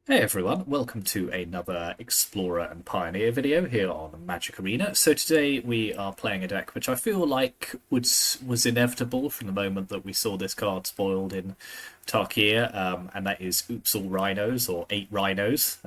Hey everyone, welcome to another Explorer and Pioneer video here on Magic Arena. So today we are playing a deck which I feel like was inevitable from the moment that we saw this card spoiled in Tarkir, and that is Oops All Rhinos, or 8 Rhinos.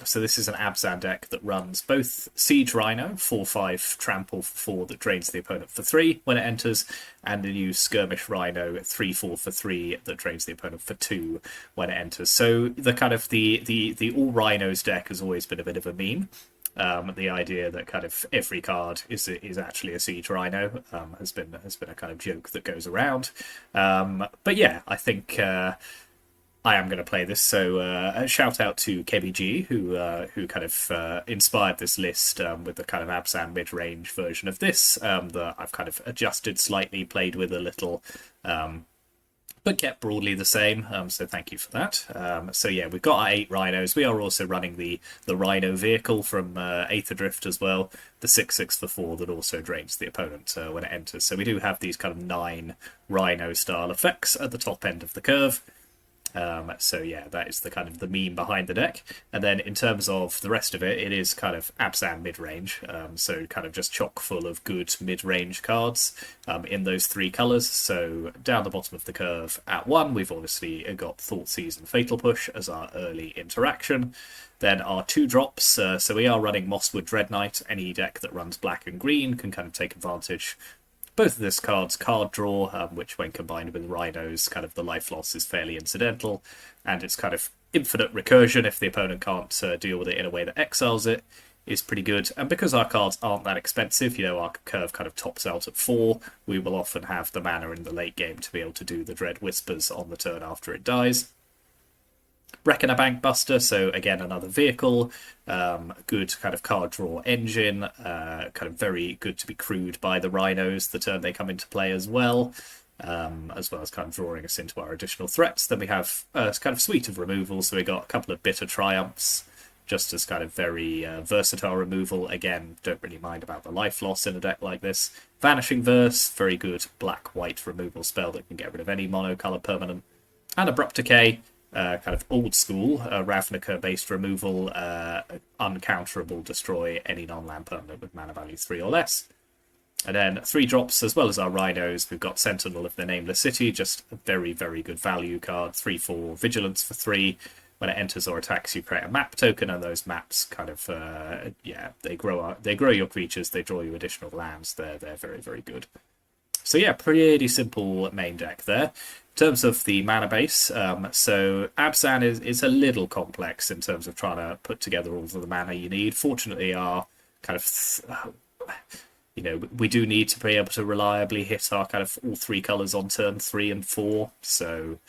So this is an Abzan deck that runs both Siege Rhino, 4/5 trample for 4 that drains the opponent for 3 when it enters, and the new Skirmish Rhino, 3/4 for 3 that drains the opponent for 2 when it enters. So the kind of the All Rhinos deck has always been a bit of a meme. The idea that kind of every card is actually a Siege Rhino has been a kind of joke that goes around. But yeah, I think I am going to play this. So a shout out to KBG who kind of inspired this list with the kind of Abzan mid range version of this that I've kind of adjusted slightly, played with a little. But kept broadly the same, so thank you for that. So yeah, we've got our 8 Rhinos. We are also running the Rhino Vehicle from Aetherdrift as well, the 6/6 for 4 that also drains the opponent when it enters. So we do have these kind of 9 Rhino-style effects at the top end of the curve. So yeah, that is the kind of the meme behind the deck. And then in terms of the rest of it, it is kind of Abzan mid-range. So kind of just chock full of good mid-range cards in those 3 colours. So down the bottom of the curve at 1, we've obviously got Thoughtseize and Fatal Push as our early interaction. Then our 2 drops, so we are running Mosswood Dreadknight. Any deck that runs black and green can kind of take advantage both of this card's card draw, which when combined with Rhinos, kind of the life loss is fairly incidental, and it's kind of infinite recursion if the opponent can't deal with it in a way that exiles it, is pretty good. And because our cards aren't that expensive, you know, our curve kind of tops out at 4, we will often have the mana in the late game to be able to do the Dread Whispers on the turn after it dies. Reckon a Bank Buster, so again another vehicle, good kind of card draw engine, kind of very good to be crewed by the Rhinos the turn they come into play as well as kind of drawing us into our additional threats. Then we have a kind of suite of removals, so we got a couple of Bitter Triumphs, just as kind of very versatile removal. Again, don't really mind about the life loss in a deck like this. Vanishing Verse, very good black-white removal spell that can get rid of any mono-color permanent. And Abrupt Decay, kind of old school Ravnica based removal, uncounterable, destroy any non-land permanent with mana value 3 or less. And then 3 drops as well as our Rhinos. We've got Sentinel of the Nameless City, just a very, very good value card. 3/4 Vigilance for 3. When it enters or attacks, you create a map token, and those maps kind of, they grow your creatures, they draw you additional lands. They're very, very good. So yeah, pretty simple main deck there. In terms of the mana base, so Abzan is a little complex in terms of trying to put together all of the mana you need. Fortunately, our kind of, we do need to be able to reliably hit our kind of all 3 colours on turn 3 and 4. So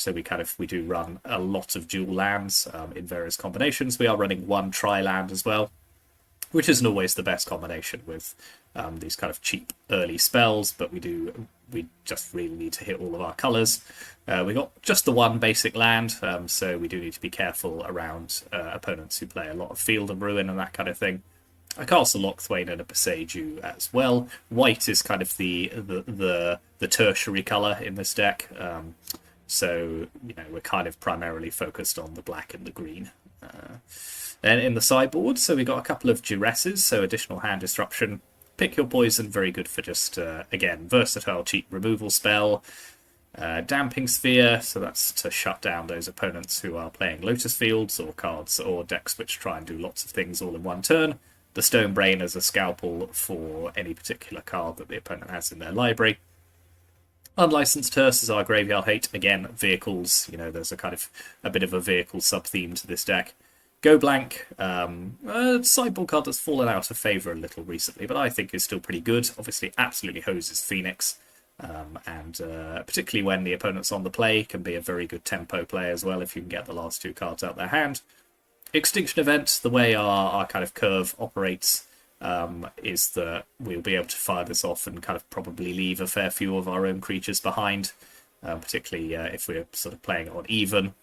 we do run a lot of dual lands in various combinations. We are running 1 tri-land as well, which isn't always the best combination with these kind of cheap early spells, but we just really need to hit all of our colours. We got just the 1 basic land, so we do need to be careful around opponents who play a lot of Field and Ruin and that kind of thing. A Castle Lochthwain and a Boseiju as well. White is kind of the tertiary colour in this deck, so we're kind of primarily focused on the black and the green. Then in the sideboard, so we got a couple of Duresses, so additional hand disruption. Pick Your Poison, very good for just, again, versatile cheap removal spell. Damping Sphere, so that's to shut down those opponents who are playing Lotus Fields or cards or decks which try and do lots of things all in one turn. The Stone Brain as a scalpel for any particular card that the opponent has in their library. Unlicensed Hearse is our Graveyard Hate. Again, vehicles, there's a kind of a bit of a vehicle sub-theme to this deck. Go Blank, a sideboard card that's fallen out of favour a little recently, but I think is still pretty good. Obviously, absolutely hoses Phoenix, and particularly when the opponent's on the play, can be a very good tempo play as well if you can get the last 2 cards out their hand. Extinction Event, the way our kind of curve operates is that we'll be able to fire this off and kind of probably leave a fair few of our own creatures behind, particularly if we're sort of playing on even.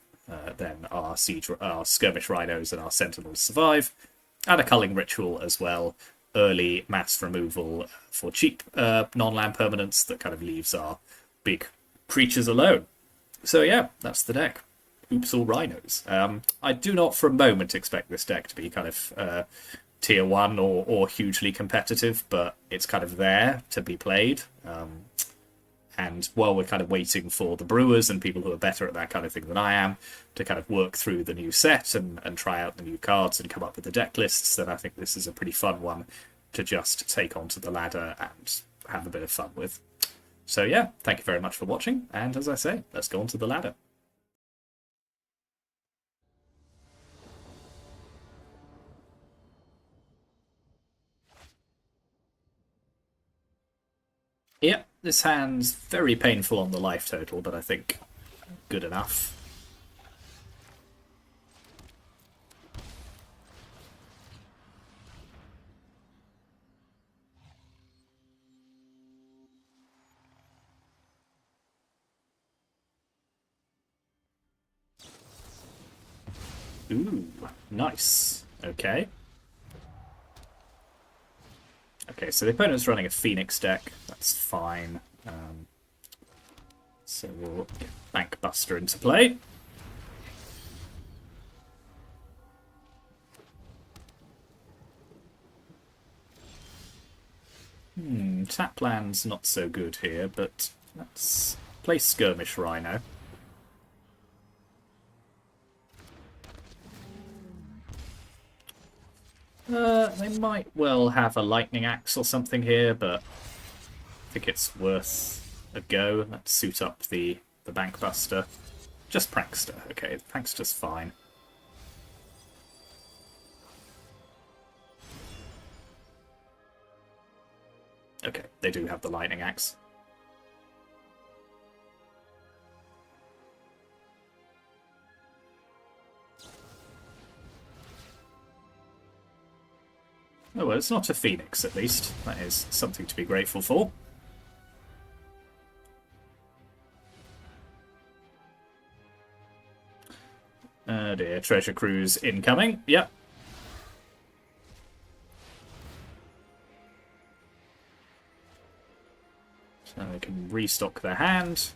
Then our Skirmish Rhinos and our Sentinels survive. And a Culling Ritual as well. Early mass removal for cheap non-land permanents that kind of leaves our big creatures alone. So yeah, that's the deck. oops, all Rhinos. I do not for a moment expect this deck to be kind of tier 1 or hugely competitive, but it's kind of there to be played. And while we're kind of waiting for the brewers and people who are better at that kind of thing than I am to kind of work through the new set and try out the new cards and come up with the deck lists, then I think this is a pretty fun one to just take onto the ladder and have a bit of fun with. So yeah, thank you very much for watching, and as I say, let's go onto the ladder. Yep, this hand's very painful on the life total, but I think good enough. Ooh, nice. Okay. Okay, so the opponent's running a Phoenix deck. That's fine. So we'll get Bank Buster into play. Tap land's not so good here, but let's play Skirmish Rhino. They might well have a Lightning Axe or something here, but I think it's worth a go. Let's suit up the Bank Buster. Just Prankster. Okay, the Prankster's fine. Okay, they do have the Lightning Axe. Oh, well, it's not a Phoenix, at least. That is something to be grateful for. Oh dear, Treasure Cruise incoming. Yep. So they can restock their hand.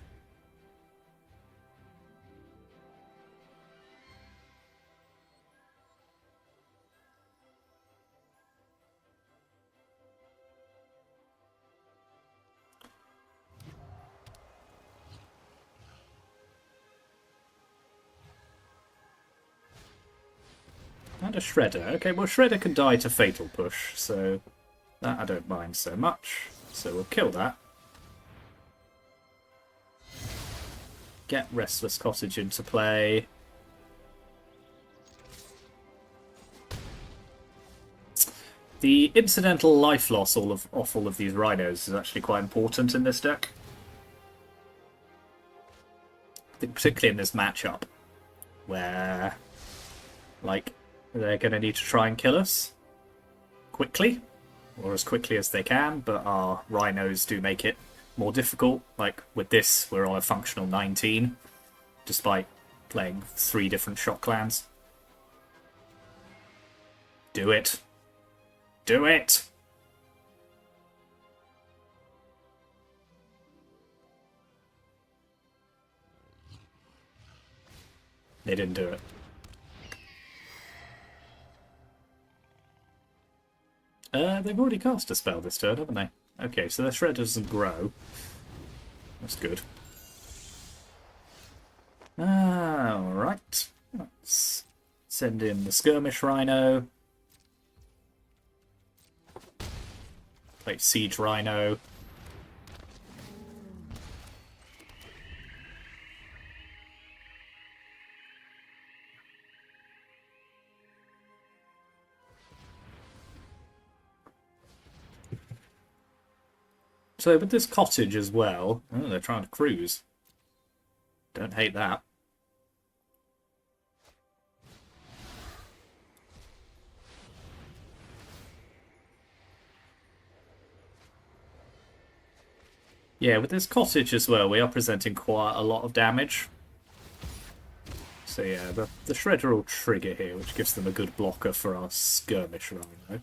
And a Shredder. Okay, well, Shredder can die to Fatal Push, so that I don't mind so much. So we'll kill that. Get Restless Cottage into play. The incidental life loss off all of these Rhinos is actually quite important in this deck. I think particularly in this matchup, where, like, they're going to need to try and kill us quickly, or as quickly as they can, but our Rhinos do make it more difficult. Like, with this, we're on a functional 19, despite playing 3 different shot clans. Do it. Do it! They didn't do it. They've already cast a spell this turn, haven't they? Okay, so their Shredder doesn't grow. That's good. Alright. Let's send in the Skirmish Rhino. Play Siege Rhino. So with this cottage as well, oh, they're trying to cruise. Don't hate that. Yeah, with this cottage as well, we are presenting quite a lot of damage. So yeah, the Shredder will trigger here, which gives them a good blocker for our Skirmish Rhino.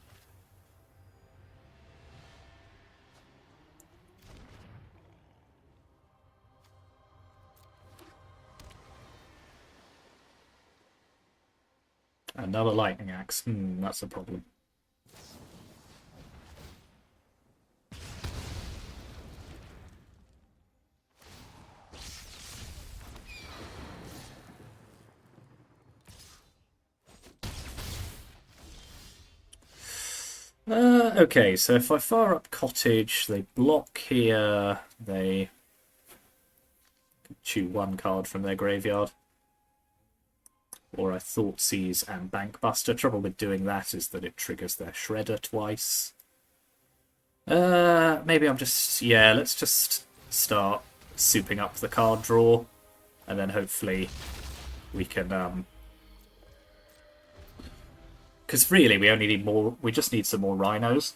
Another lightning axe. That's a problem. Okay, so if I fire up cottage, they block here, they chew one card from their graveyard. Or I Thoughtseize and Bankbuster. Trouble with doing that is that it triggers their Shredder twice. Maybe I'm just... Yeah, let's just start souping up the card draw. And then hopefully we can... Because really, we only need more... We just need some more Rhinos.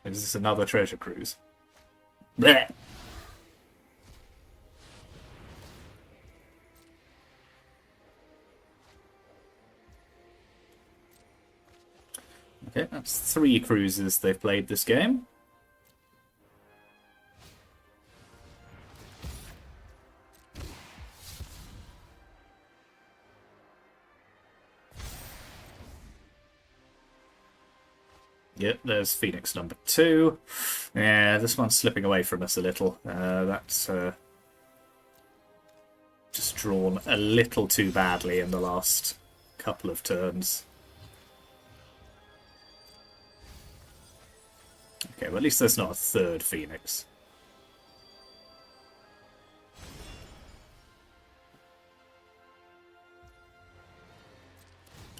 Is this another treasure cruise? Blech. Okay, that's 3 cruises they've played this game. Yep, there's Phoenix number 2. Yeah, this one's slipping away from us a little. That's just drawn a little too badly in the last couple of turns. Okay, well at least there's not a 3rd Phoenix.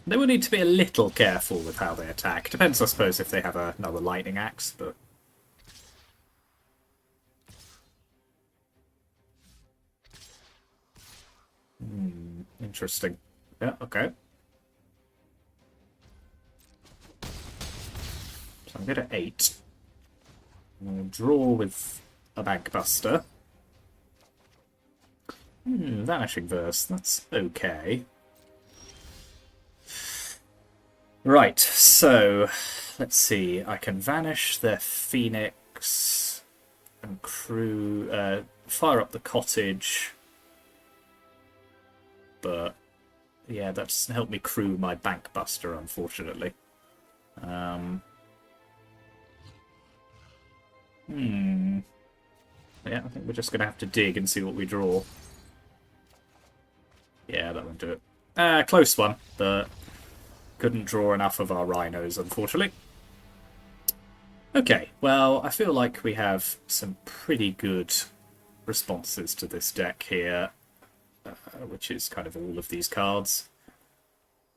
They will need to be a little careful with how they attack. Depends, I suppose, if they have another lightning axe, but... Interesting. Yeah, okay. So I'm good at 8. I'm going to draw with a Bankbuster. Vanishing Verse, that's okay. Right, so let's see. I can vanish their Phoenix and crew, fire up the cottage, but yeah, that doesn't help me crew my Bankbuster, unfortunately. Yeah, I think we're just going to have to dig and see what we draw. Yeah, that won't do it. Close one, but couldn't draw enough of our Rhinos, unfortunately. Okay, well, I feel like we have some pretty good responses to this deck here, which is kind of all of these cards.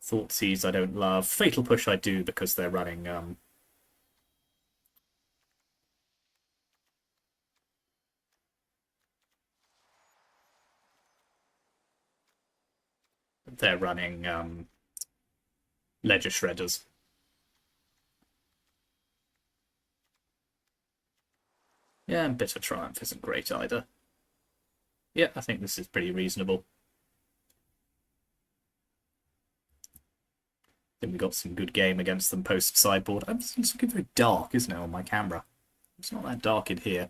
Thoughtseize I don't love. Fatal Push I do because they're running... Ledger Shredders. Yeah, and Bitter Triumph isn't great either. Yeah, I think this is pretty reasonable. I think we got some good game against them post-sideboard. It's looking very dark, isn't it, on my camera? It's not that dark in here.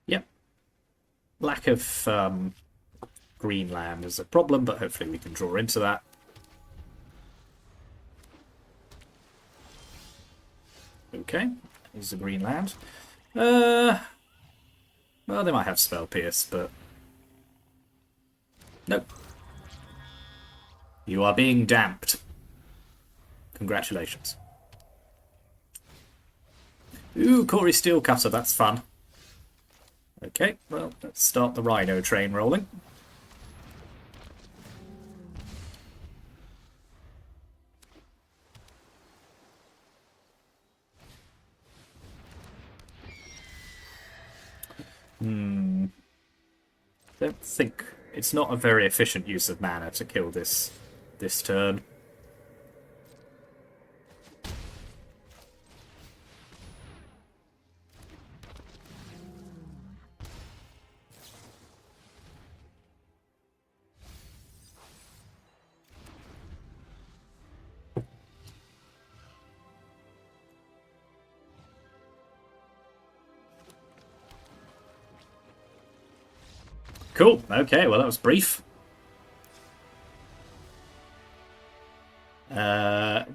Yep. Lack of green land is a problem, but hopefully we can draw into that. Okay, here's the green land. Well, they might have Spell Pierce, but... Nope. You are being damped. Congratulations. Ooh, Corey Steelcutter, that's fun. Okay, well, let's start the Rhino train rolling. Don't think it's not a very efficient use of mana to kill this turn. Cool. Okay, well, that was brief.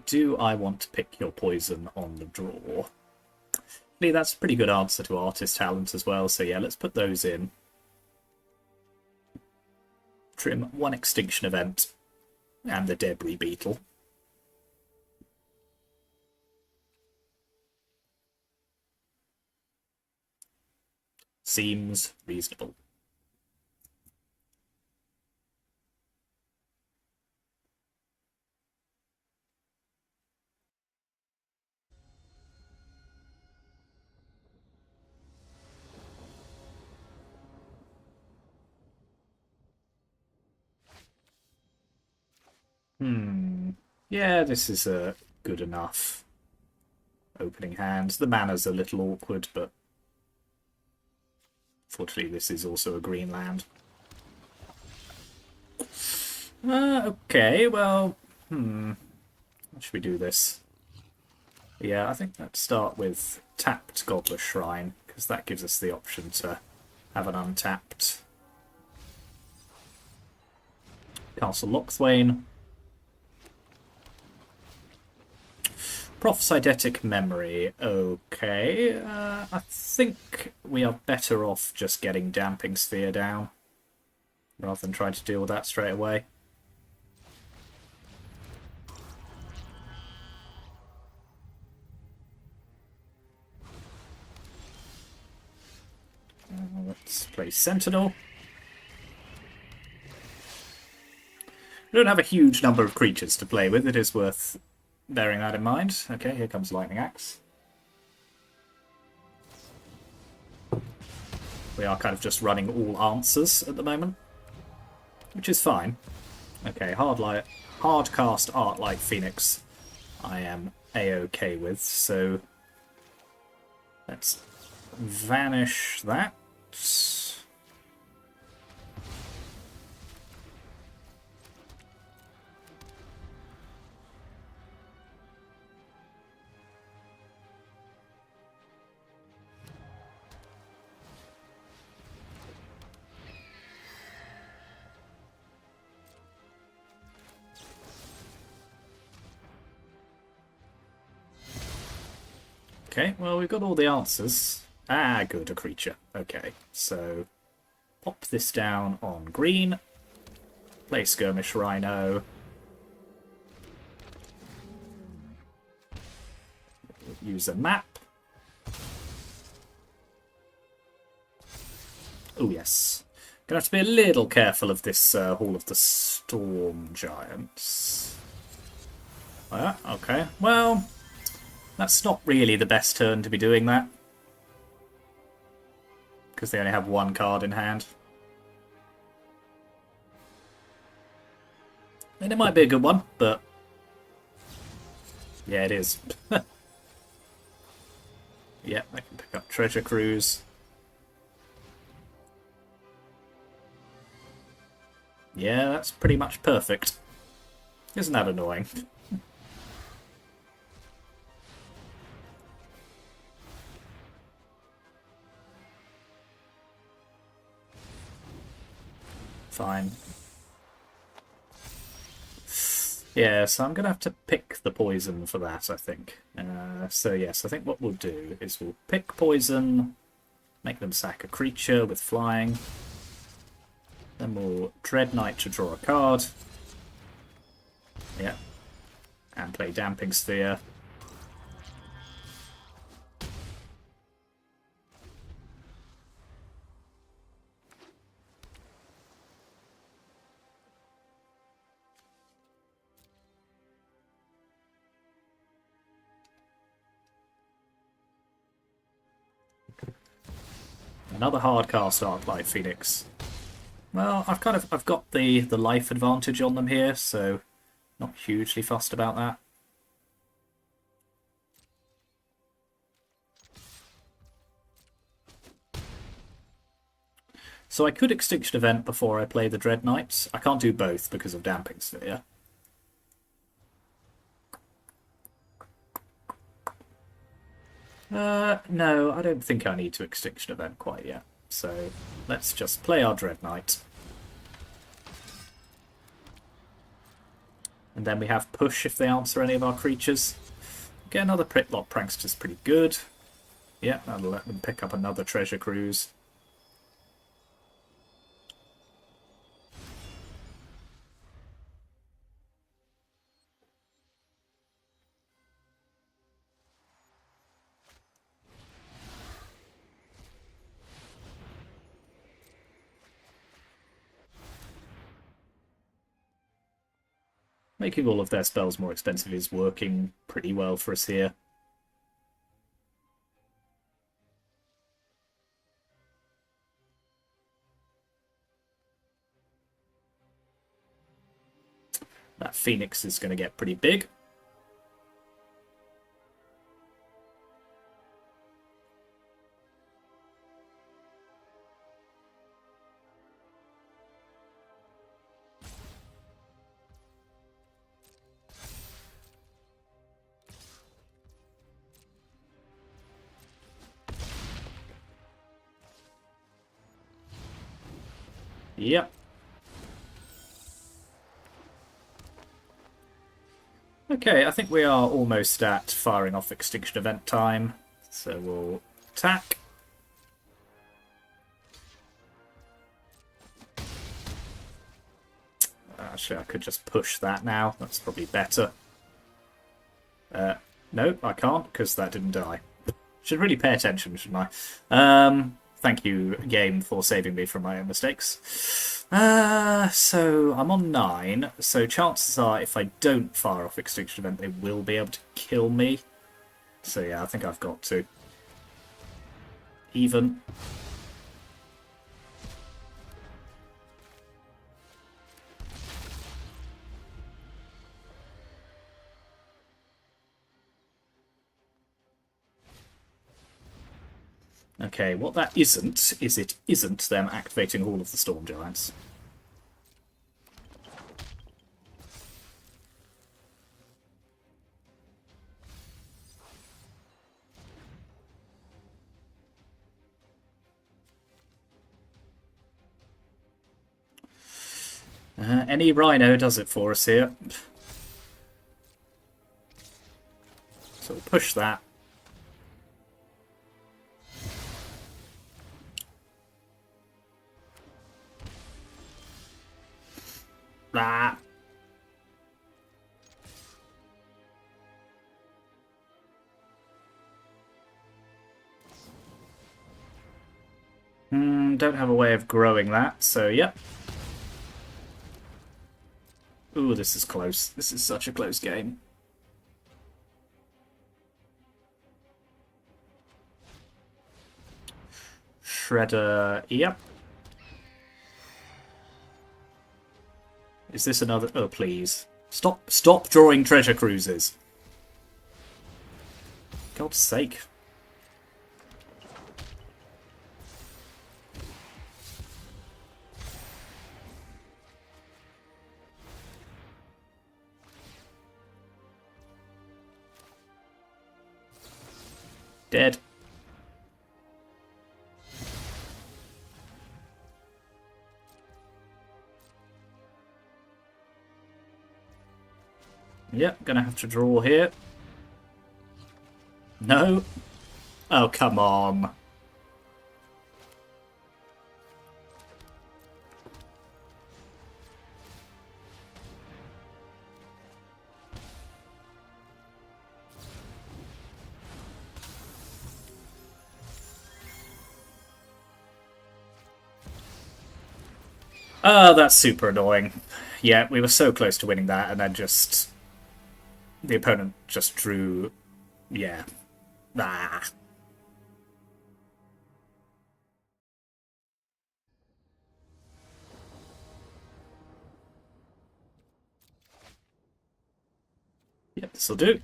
Do I want to pick your poison on the draw? That's a pretty good answer to artist talent as well, so yeah, let's put those in. Trim one extinction event and the debris beetle. Seems reasonable. Yeah, this is a good enough opening hand. The mana's a little awkward, but fortunately this is also a green land. Okay, well, how should we do this? Yeah, I think let's start with tapped Gobbler Shrine, because that gives us the option to have an untapped Castle Lochthwain. Prophesidetic Memory. Okay, I think we are better off just getting Damping Sphere down, rather than trying to deal with that straight away. Let's play Sentinel. We don't have a huge number of creatures to play with, it is worth bearing that in mind. Okay, here comes Lightning Axe. We are kind of just running all answers at the moment, which is fine. Okay, hard cast Arclight Phoenix I am a-okay with, so let's vanish that. Okay, well, we've got all the answers. Ah, good, a creature. Okay, so pop this down on green. Play Skirmish Rhino. Use a map. Oh, yes. Gonna have to be a little careful of this Hall of the Storm Giants. Oh, yeah, okay. Well, that's not really the best turn to be doing that, because they only have one card in hand. And it might be a good one, but yeah, it is. Yeah, I can pick up Treasure Cruise. Yeah, that's pretty much perfect. Isn't that annoying? Fine. Yeah, so I'm going to have to pick the poison for that, I think. So yes, I think what we'll do is we'll pick poison, make them sack a creature with flying. Then we'll Dread Knight to draw a card. Yeah. And play Damping Sphere. Another hard cast Arclight Phoenix. Well, I've got the life advantage on them here, so not hugely fussed about that. So I could Extinction Event before I play the Dread Knights. I can't do both because of Damping Sphere. No, I don't think I need to Extinction Event quite yet. So let's just play our Dread Knight. And then we have push if they answer any of our creatures. Get another Pricklock Prankster's pretty good. Yeah, that'll let them pick up another treasure cruise. Making all of their spells more expensive is working pretty well for us here. That Phoenix is going to get pretty big. Yep. Okay, I think we are almost at firing off Extinction Event time. So we'll attack. Actually, I could just push that now. That's probably better. No, I can't, because that didn't die. Should really pay attention, shouldn't I? Thank you, game, for saving me from my own mistakes. So I'm on 9, so chances are if I don't fire off Extinction Event, they will be able to kill me. So yeah, I think I've got to. Even. Okay, what that isn't, is it isn't them activating all of the Storm Giants. Any Rhino does it for us here. So we'll push that. Ah. Don't have a way of growing that, so yep. Ooh, this is close. This is such a close game. Shredder, yep. Is this another... Oh, please. Stop drawing treasure cruises. God's sake. Dead. Yep, gonna have to draw here. No. Oh, come on. Oh, that's super annoying. Yeah, we were so close to winning that, and then just... The opponent just drew... Yeah. Ah. Yep, this'll do.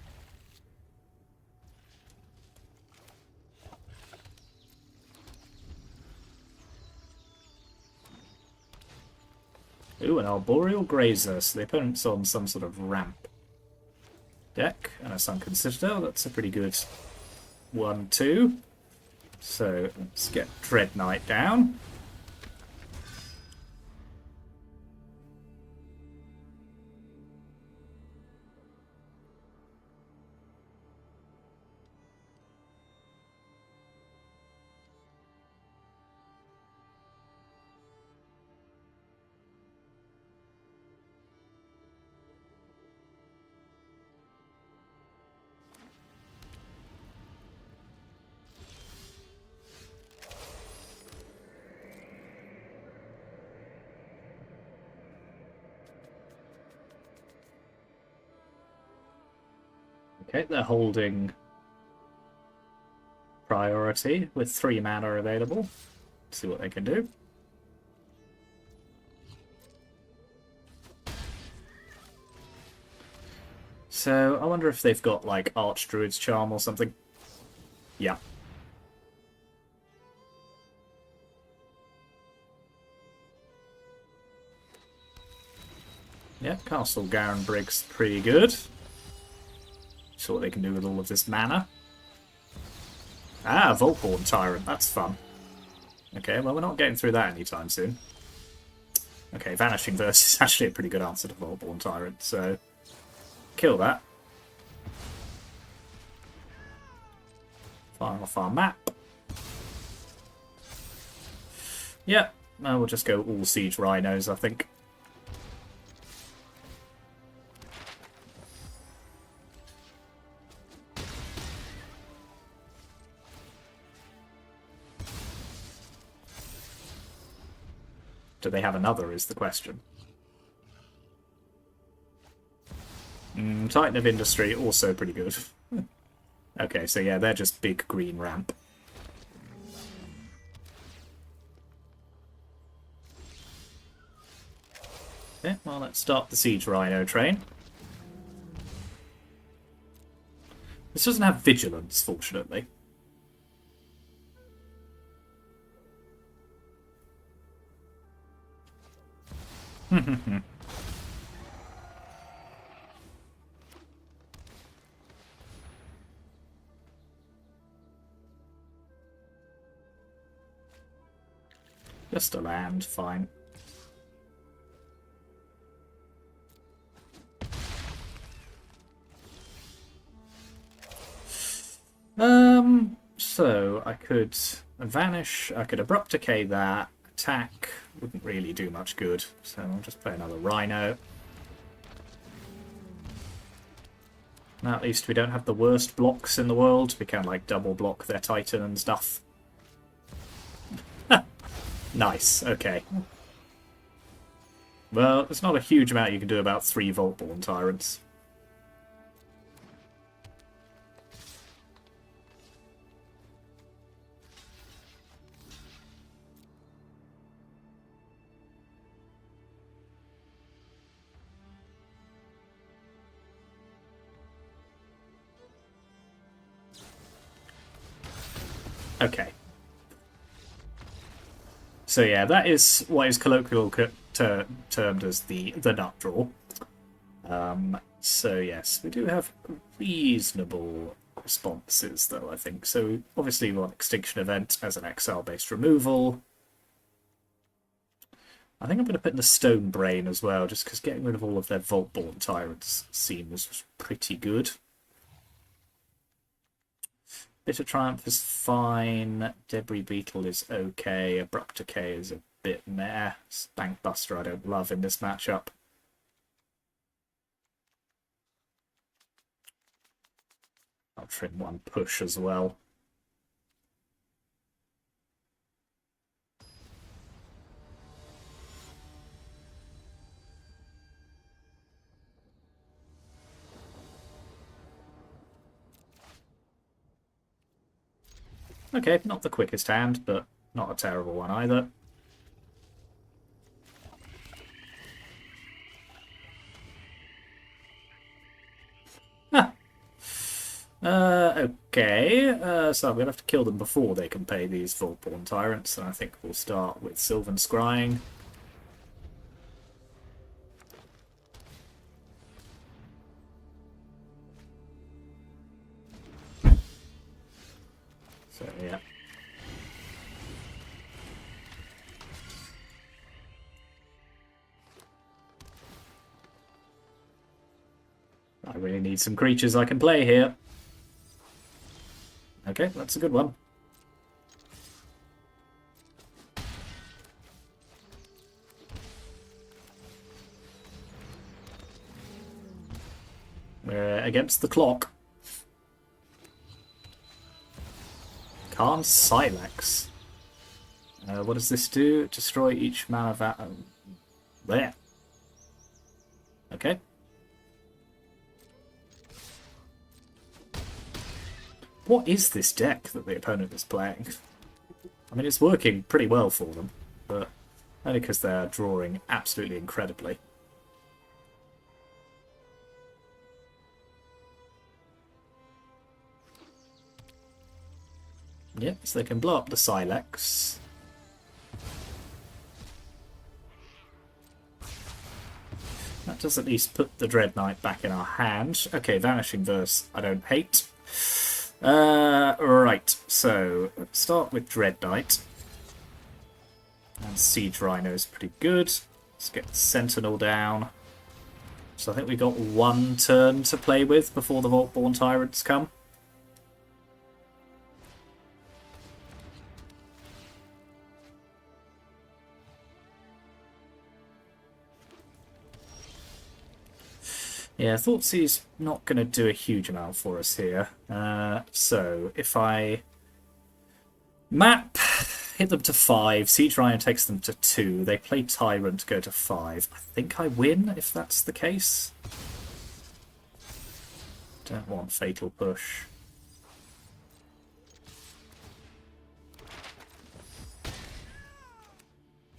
Ooh, an Arboreal Grazer, so the opponent's on some sort of ramp deck, and a Sunken Citadel. That's a pretty good 1-2. So let's get Dread Knight down. Okay, they're holding priority with 3 mana available. Let's see what they can do. So I wonder if they've got like Archdruid's Charm or something. Yeah. Yeah, Castle Garen Brig's pretty good. See what they can do with all of this mana. Ah, Voltborn Tyrant, that's fun. Okay, well we're not getting through that anytime soon. Okay, Vanishing Verse is actually a pretty good answer to Voltborn Tyrant, so kill that. Fire off our map. Yeah, we'll just go all Siege Rhinos, I think. Do they have another, is the question. Titan of Industry, also pretty good. Okay, so yeah, they're just big green ramp. Okay, well, let's start the Siege Rhino train. This doesn't have Vigilance, fortunately. Just a land, fine. So I could vanish, I could abrupt decay that, attack, wouldn't really do much good, so I'll just play another Rhino. Now at least we don't have the worst blocks in the world, we can like double block their Titan and stuff. Nice, okay. Well, there's not a huge amount you can do about 3 Voltborn Tyrants. Okay. So yeah, that is what is colloquially termed as the nut draw. So yes, we do have reasonable responses, though, I think. So obviously we want Extinction Event as an exile-based removal. I think I'm going to put in the Stone Brain as well, just because getting rid of all of their Voltborn Tyrants seems pretty good. Bitter Triumph is fine. Debris Beetle is okay. Abrupt Decay is a bit meh. Stank Buster I don't love in this matchup. I'll trim one push as well. Okay, not the quickest hand, but not a terrible one either. Ah. Okay, so I'm going to have to kill them before they can pay these Voltborn Tyrants, and I think we'll start with Sylvan Scrying. So, yeah. really need some creatures I can play here. Okay, that's a good one. We're against the clock. Khan's Silex. What does this do? Destroy each mana there. Okay. What is this deck that the opponent is playing? I mean, it's working pretty well for them, but only because they're drawing absolutely incredibly. Yep, so they can blow up the Silex. That does at least put the Dread Knight back in our hand. Okay, Vanishing Verse I don't hate. Right, so let's start with Dread Knight. And Siege Rhino is pretty good. Let's get Sentinel down. So I think we got one turn to play with before the Vaultborn Tyrants come. Yeah, Thoughtseize not going to do a huge amount for us here. So if I map, hit them to 5, Siege Rhino takes them to 2, they play Tyrant, go to 5. I think I win if that's the case. Don't want Fatal Push.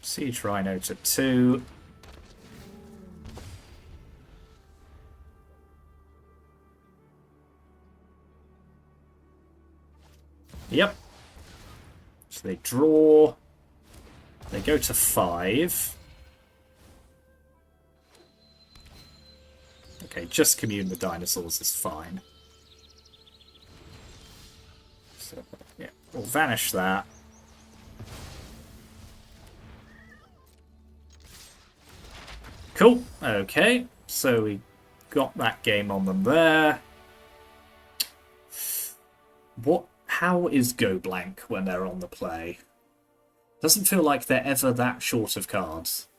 Siege Rhino to 2. Yep. So they draw. They go to 5. Okay, just commune the dinosaurs is fine. So, yeah, we'll vanish that. Cool. Okay, so we got that game on them there. How is Go Blank when they're on the play? Doesn't feel like they're ever that short of cards.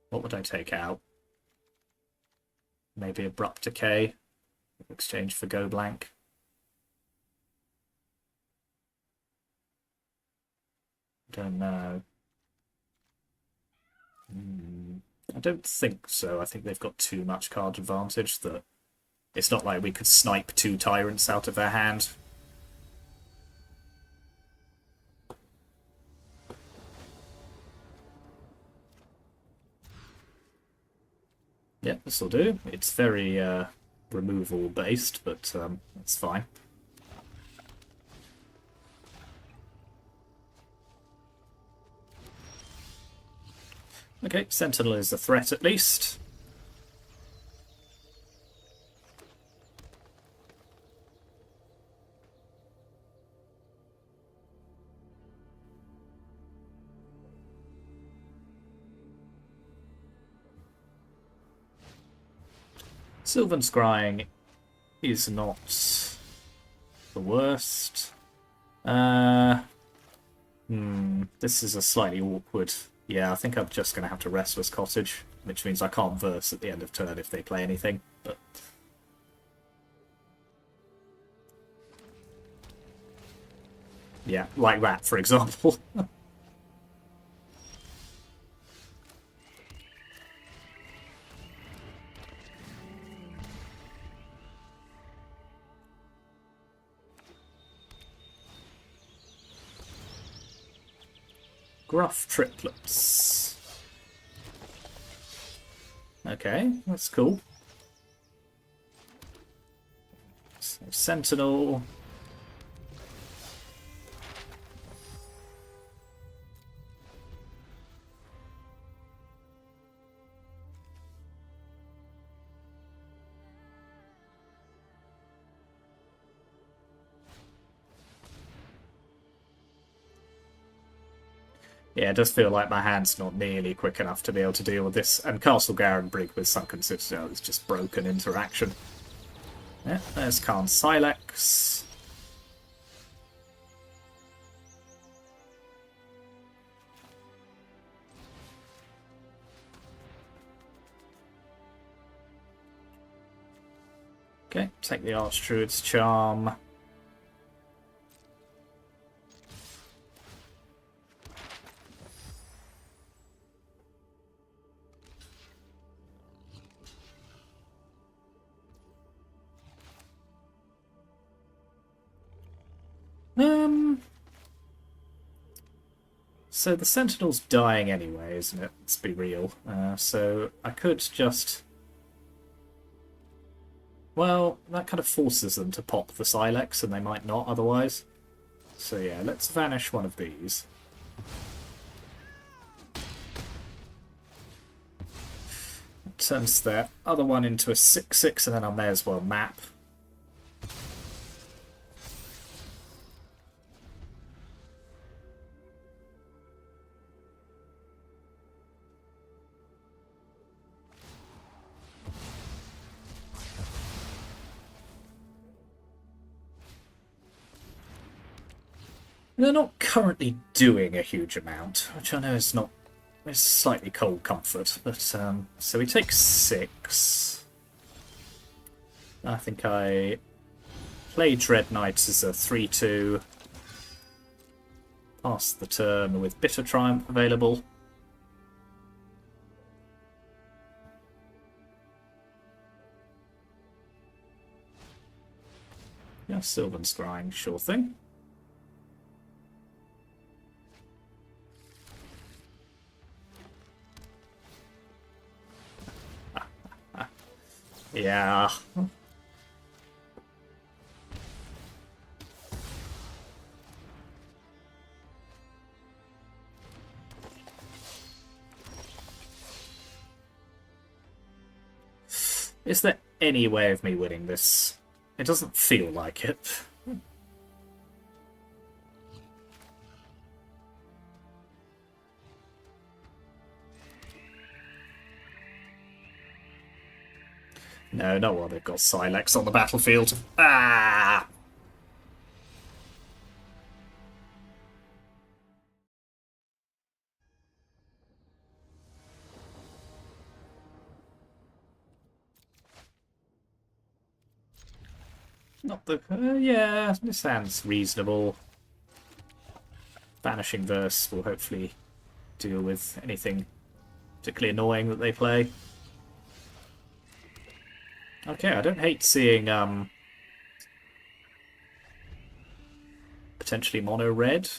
What would I take out? Maybe Abrupt Decay in exchange for Go Blank. Don't know. I don't think so. I think they've got too much card advantage that it's not like we could snipe 2 Tyrants out of their hand. Yeah, this will do. It's very removal based, but that's fine. Okay, Sentinel is a threat at least. Sylvan Scrying is not the worst. This is a slightly awkward. Yeah, I think I'm just going to have to Restless Cottage, which means I can't verse at the end of turn if they play anything. But yeah, like that, for example. Gruff Triplets. Okay, that's cool. So, Sentinel. Yeah, it does feel like my hand's not nearly quick enough to be able to deal with this. And Castle Garen Brig with Sunken Citadel is just broken interaction. Yeah, there's Khan Silex. Okay, take the Archdruid's Charm. So the Sentinel's dying anyway, isn't it? Let's be real. So I could just... Well, that kind of forces them to pop the Silex, and they might not otherwise. So yeah, let's vanish one of these. Turns their other one into a 6/6, and then I may as well map. They're not currently doing a huge amount, which I know is not... It's slightly cold comfort, but so we take 6. I think I play Dread Knights as a 3/2. Pass the turn with Bitter Triumph available. Yeah, Sylvan Scrying, sure thing. Yeah. Is there any way of me winning this? It doesn't feel like it. No, not while they've got Silex on the battlefield. Ah! Not the... yeah, this sounds reasonable. Vanishing Verse will hopefully deal with anything particularly annoying that they play. Okay, I don't hate seeing potentially mono red,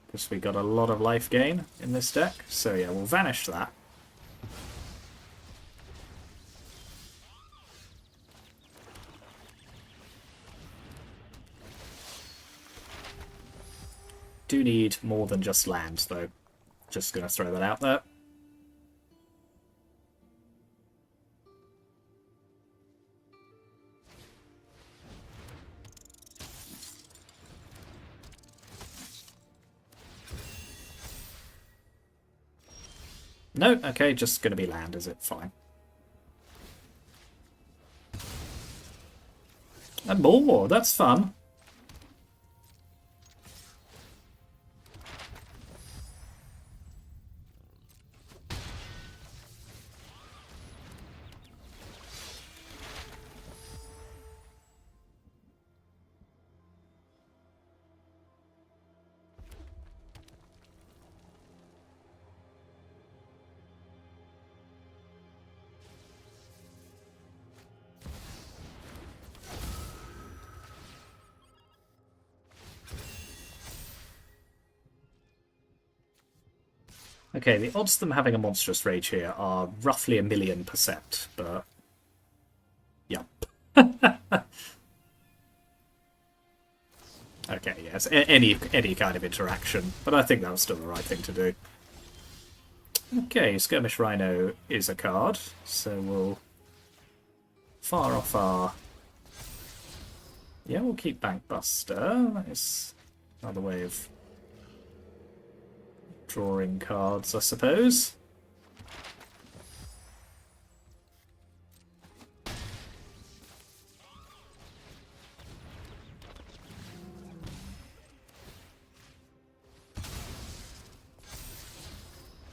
because we got a lot of life gain in this deck. So yeah, we'll vanish that. Do need more than just land, though. Just going to throw that out there. No, okay, just going to be land, is it? Fine. And more, that's fun. Okay, the odds of them having a monstrous rage here are roughly 1,000,000%, but... yeah. Okay, yes, any kind of interaction, but I think that was still the right thing to do. Okay, Skirmish Rhino is a card, so we'll fire off our... yeah, we'll keep Bankbuster. That is another way of drawing cards, I suppose.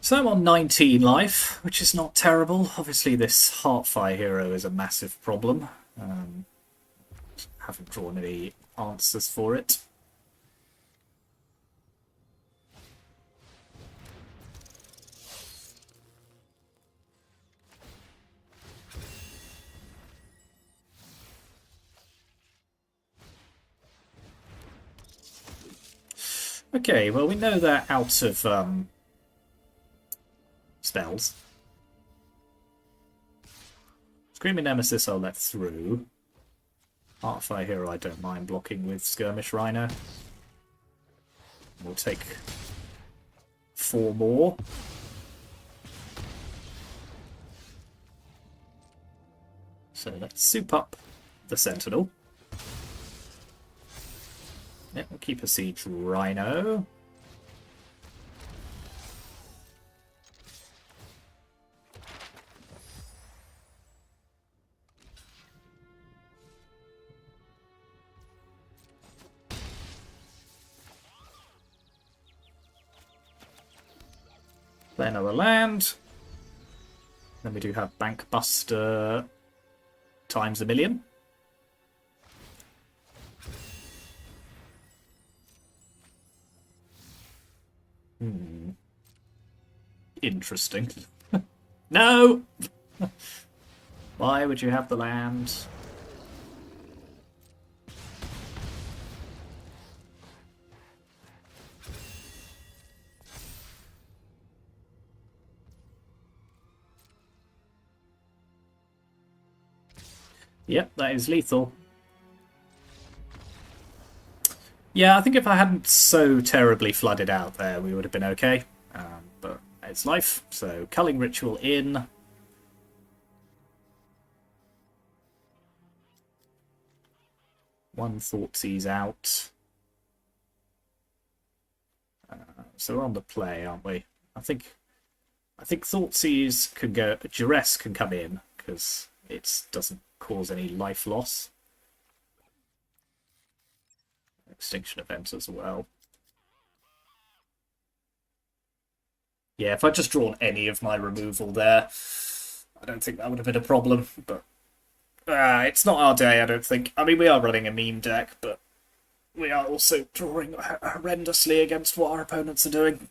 So I'm on 19 life, which is not terrible. Obviously this Heartfire hero is a massive problem. Haven't drawn any answers for it. Okay, well we know they're out of spells. Screaming Nemesis I'll let through. Heartfire Hero I don't mind blocking with Skirmish Rhino. We'll take 4 more. So let's soup up the Sentinel. Yeah, we'll keep a Siege Rhino. Play another land. Then we do have Bankbuster times 1,000,000. Interesting. No! Why would you have the land? Yep, that is lethal. Yeah, I think if I hadn't so terribly flooded out there, we would have been okay. But it's life. So, Culling Ritual in. One Thoughtseize out. So we're on the play, aren't we? I think Thoughtseize can go. Duress can come in because it doesn't cause any life loss. Extinction event as well. Yeah, if I'd just drawn any of my removal there, I don't think that would have been a problem. But it's not our day, I don't think. I mean, we are running a meme deck, but we are also drawing horrendously against what our opponents are doing.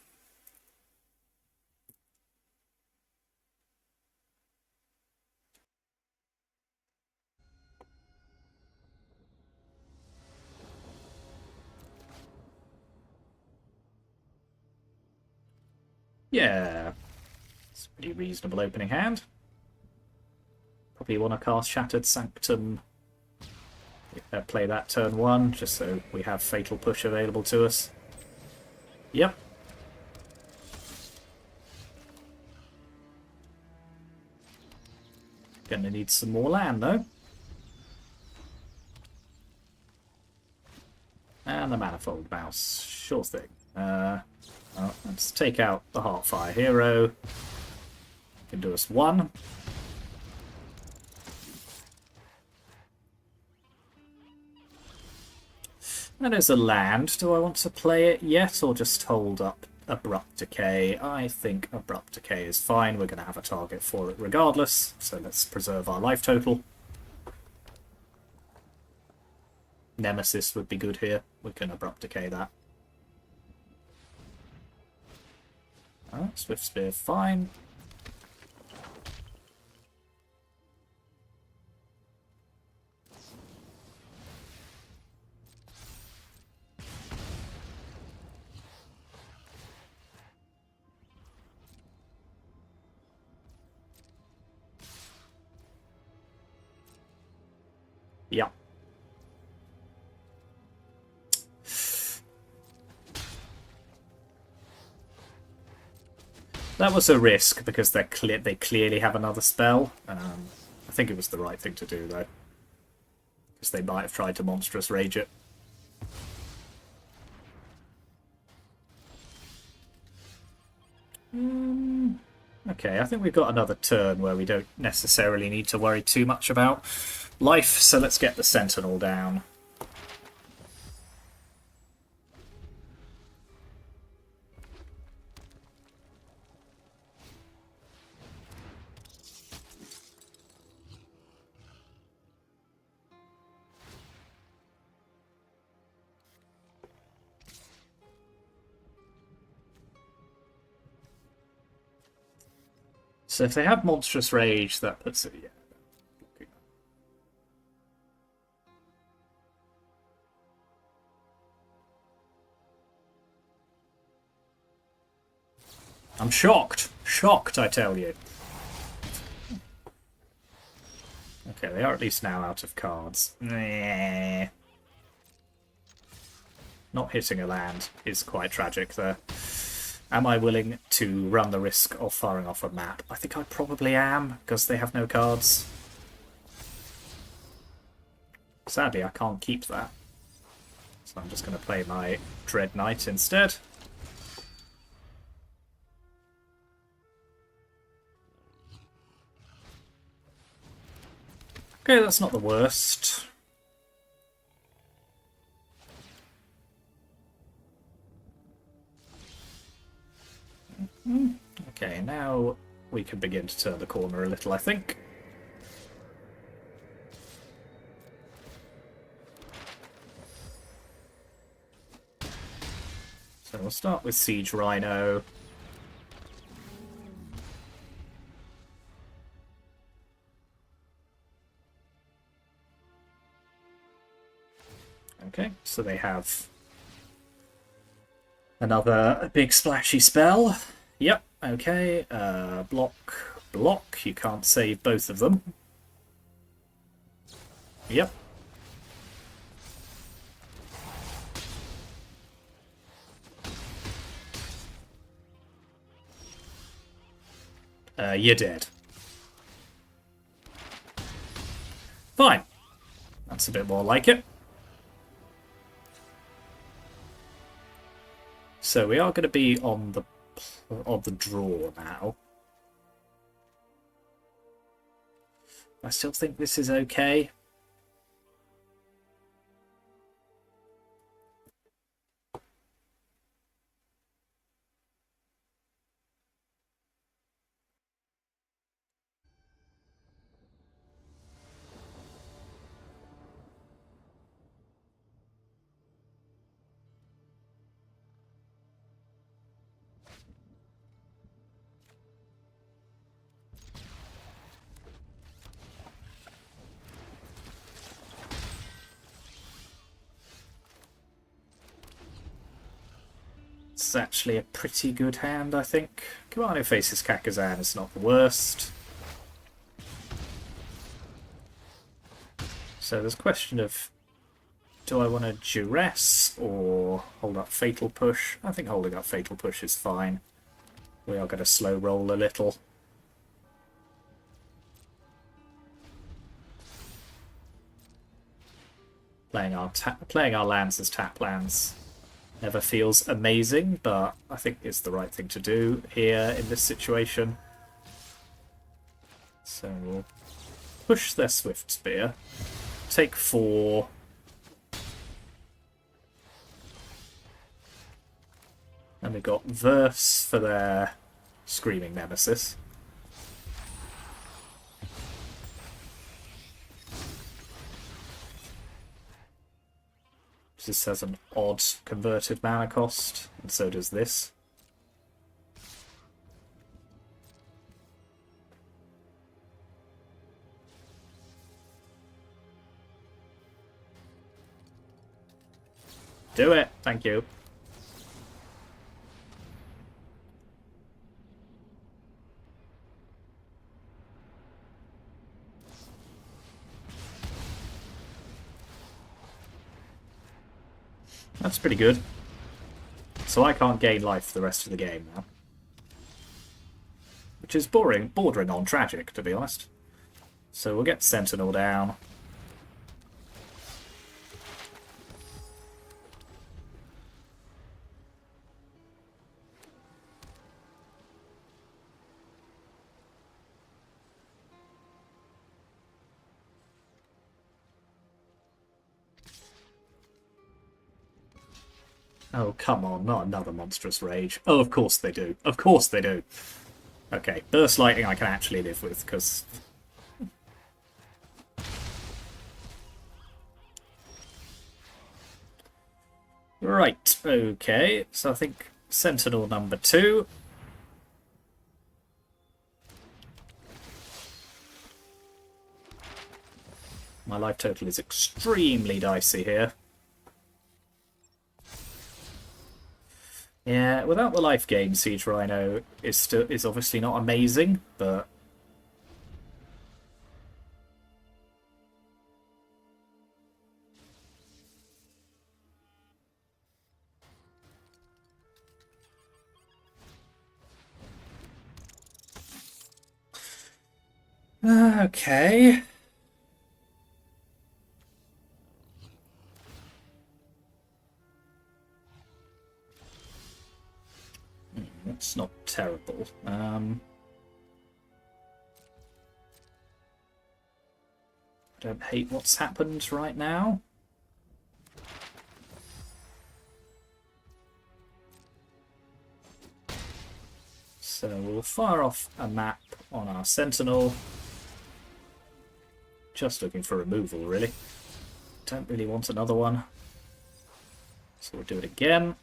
Yeah, it's a pretty reasonable opening hand. Probably want to cast Shattered Sanctum. Play that turn 1, just so we have Fatal Push available to us. Yep. Gonna need some more land, though. And the Manifold Mouse. Sure thing. Let's take out the Heartfire Hero. Can do us 1. That is a land. Do I want to play it yet, or just hold up Abrupt Decay? I think Abrupt Decay is fine. We're going to have a target for it regardless, so let's preserve our life total. Nemesis would be good here. We can Abrupt Decay that. Swift Spear, fine. Yeah. That was a risk because they clearly have another spell. I think it was the right thing to do though, because they might have tried to Monstrous Rage it. Okay, I think we've got another turn where we don't necessarily need to worry too much about life, so let's get the Sentinel down. So if they have Monstrous Rage, that puts it... Yeah. I'm shocked. Shocked, I tell you. Okay, they are at least now out of cards. Nah. Not hitting a land is quite tragic there. Am I willing to run the risk of firing off a map? I think I probably am, because they have no cards. Sadly, I can't keep that. So I'm just going to play my Dread Knight instead. Okay, that's not the worst. Okay, now we can begin to turn the corner a little, I think. So we'll start with Siege Rhino. Okay, so they have another big splashy spell. Yep, okay. Block, block. You can't save both of them. Yep. You're dead. Fine. That's a bit more like it. So we are going to be on the draw now. I still think this is okay. It's actually a pretty good hand, I think. Commander faces Kakazan is not the worst. So there's a question of, do I want to duress or hold up Fatal Push? I think holding up Fatal Push is fine. We are going to slow roll a little. Playing our lands as tap lands never feels amazing, but I think it's the right thing to do here in this situation. So we'll push their Swift Spear, take 4. And we've got Verse for their Screaming Nemesis. This has an odd converted mana cost, and so does this. Do it! Thank you. That's pretty good. So I can't gain life for the rest of the game now. Which is bordering on tragic, to be honest. So we'll get Sentinel down. Oh, come on, not another monstrous rage. Oh, of course they do. Of course they do. Okay, burst lightning I can actually live with, because... Right, okay, so I think Sentinel number 2. My life total is extremely dicey here. Yeah, without the life gain, Siege Rhino is obviously not amazing, but... Okay. That's not terrible. I don't hate what's happened right now. So we'll fire off a map on our Sentinel. Just looking for removal, really. Don't really want another one. So we'll do it again.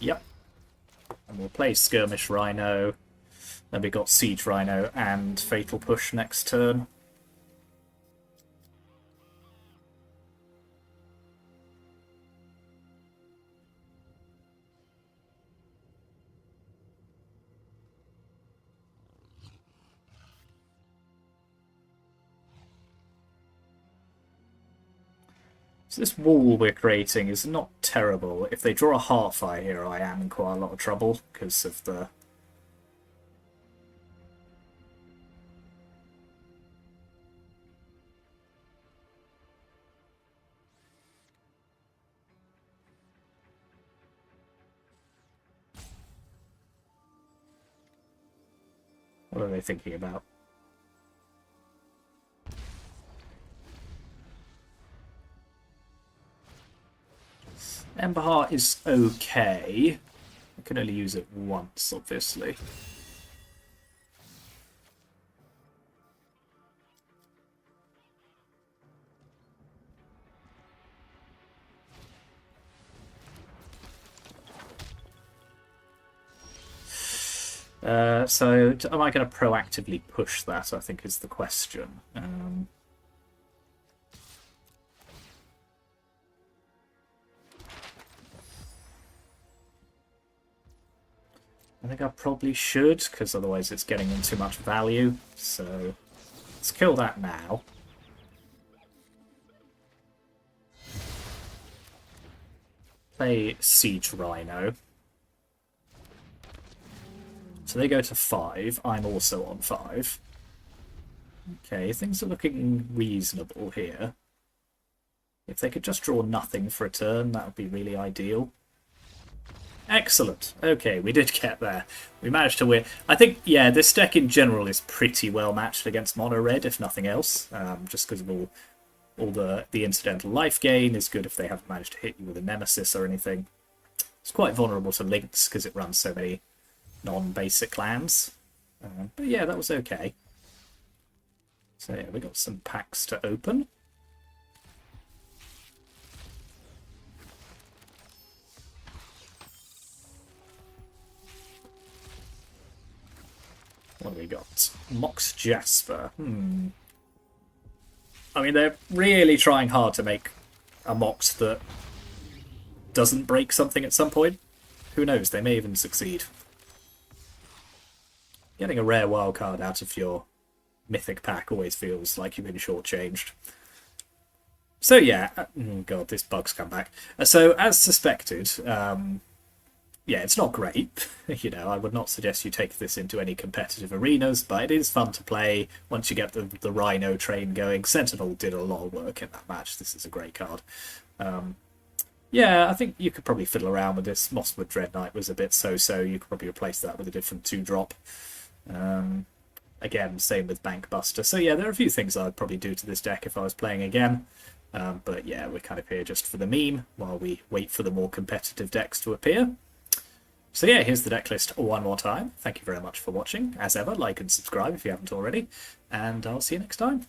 Yep. And we'll play Skirmish Rhino. Then we got Siege Rhino and Fatal Push next turn. So this wall we're creating is not terrible. If they draw a Heartfire here, I am in quite a lot of trouble because of the... What are they thinking about? Ember Heart is okay. I can only use it once, obviously. So am I going to proactively push that, I think is the question. I think I probably should, because otherwise it's getting in too much value. So let's kill that now. Play Siege Rhino. So they go to 5. I'm also on 5. Okay, things are looking reasonable here. If they could just draw nothing for a turn, that would be really ideal. Excellent. Okay, we did get there. We managed to win. I think, yeah, this deck in general is pretty well matched against mono red, if nothing else. Just because of all the incidental life gain is good if they haven't managed to hit you with a nemesis or anything. It's quite vulnerable to links because it runs so many non-basic lands. But yeah, that was okay. So yeah, we got some packs to open. What do we got? Mox Jasper. I mean, they're really trying hard to make a Mox that doesn't break something at some point. Who knows, they may even succeed. Getting a rare wildcard out of your mythic pack always feels like you've been shortchanged. So yeah, oh god, this bug's come back. So as suspected, yeah, it's not great. You know, I would not suggest you take this into any competitive arenas, but it is fun to play once you get the Rhino train going. Sentinel did a lot of work in that match. This is a great card. Yeah, I think you could probably fiddle around with this. Mosswood Dread Knight was a bit so-so. You could probably replace that with a different 2-drop. Again, same with Bankbuster. So yeah, there are a few things I'd probably do to this deck if I was playing again. But yeah, we're kind of here just for the meme while we wait for the more competitive decks to appear. So yeah, here's the deck list one more time. Thank you very much for watching. As ever, like and subscribe if you haven't already, and I'll see you next time.